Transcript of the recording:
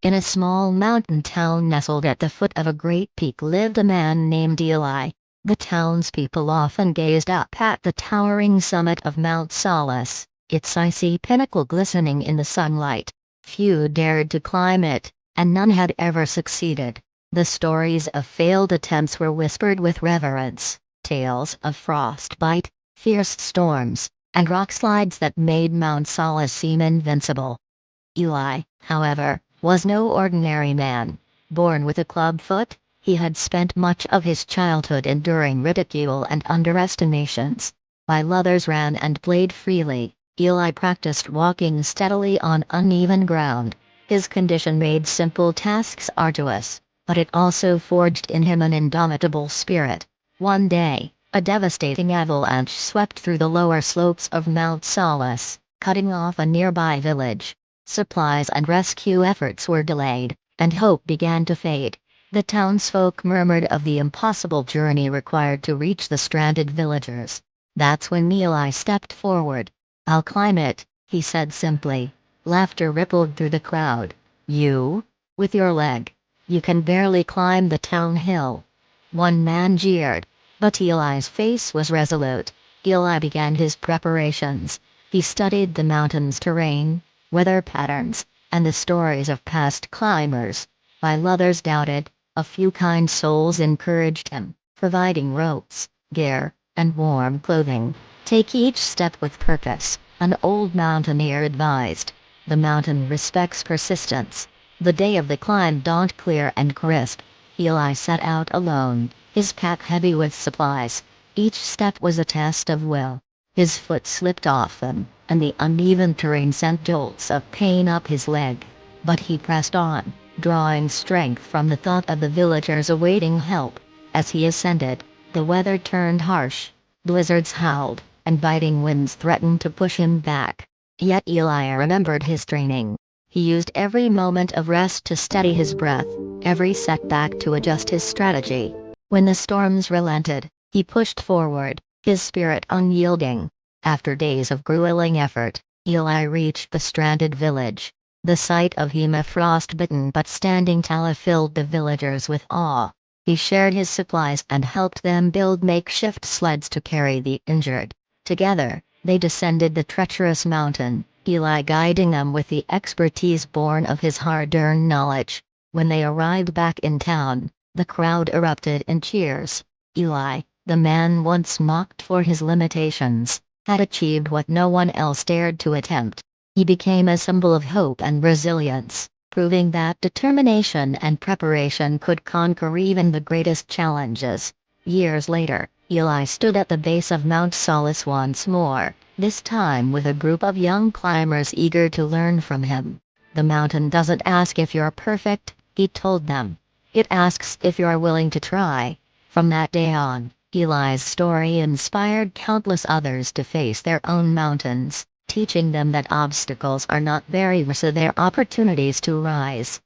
In a small mountain town nestled at the foot of a great peak lived a man named Eli. The townspeople often gazed up at the towering summit of Mount Solace, its icy pinnacle glistening in the sunlight. Few dared to climb it, and none had ever succeeded. The stories of failed attempts were whispered with reverence, tales of frostbite, fierce storms, and rock slides that made Mount Solace seem invincible. Eli, however, was no ordinary man. Born with a club foot, he had spent much of his childhood enduring ridicule and underestimations. While others ran and played freely, Eli practiced walking steadily on uneven ground. His condition made simple tasks arduous, but it also forged in him an indomitable spirit. One day, a devastating avalanche swept through the lower slopes of Mount Solace, cutting off a nearby village. Supplies and rescue efforts were delayed, and hope began to fade. The townsfolk murmured of the impossible journey required to reach the stranded villagers. That's when Eli stepped forward. "I'll climb it," he said simply. Laughter rippled through the crowd. "You? With your leg? You can barely climb the town hill." One man jeered, but Eli's face was resolute. Eli began his preparations. He studied the mountain's terrain, weather patterns, and the stories of past climbers. While others doubted, a few kind souls encouraged him, providing ropes, gear, and warm clothing. "Take each step with purpose," an old mountaineer advised. The mountain respects persistence. The day of the climb dawned clear and crisp. Eli set out alone, his pack heavy with supplies. Each step was a test of will. His foot slipped often, and the uneven terrain sent jolts of pain up his leg. But he pressed on, drawing strength from the thought of the villagers awaiting help. As he ascended, the weather turned harsh. Blizzards howled, and biting winds threatened to push him back. Yet Eli remembered his training. He used every moment of rest to steady his breath, every setback to adjust his strategy. When the storms relented, he pushed forward, his spirit unyielding. After days of grueling effort, Eli reached the stranded village. The sight of him, a frostbitten but standing Tala, filled the villagers with awe. He shared his supplies and helped them build makeshift sleds to carry the injured. Together, they descended the treacherous mountain, Eli guiding them with the expertise born of his hard-earned knowledge. When they arrived back in town, the crowd erupted in cheers. Eli, the man once mocked for his limitations, had achieved what no one else dared to attempt. He became a symbol of hope and resilience, proving that determination and preparation could conquer even the greatest challenges. Years later, Eli stood at the base of Mount Solace once more, this time with a group of young climbers eager to learn from him. "The mountain doesn't ask if you're perfect," he told them. "It asks if you're willing to try." From that day on, Eli's story inspired countless others to face their own mountains, teaching them that obstacles are not barriers, they're opportunities to rise.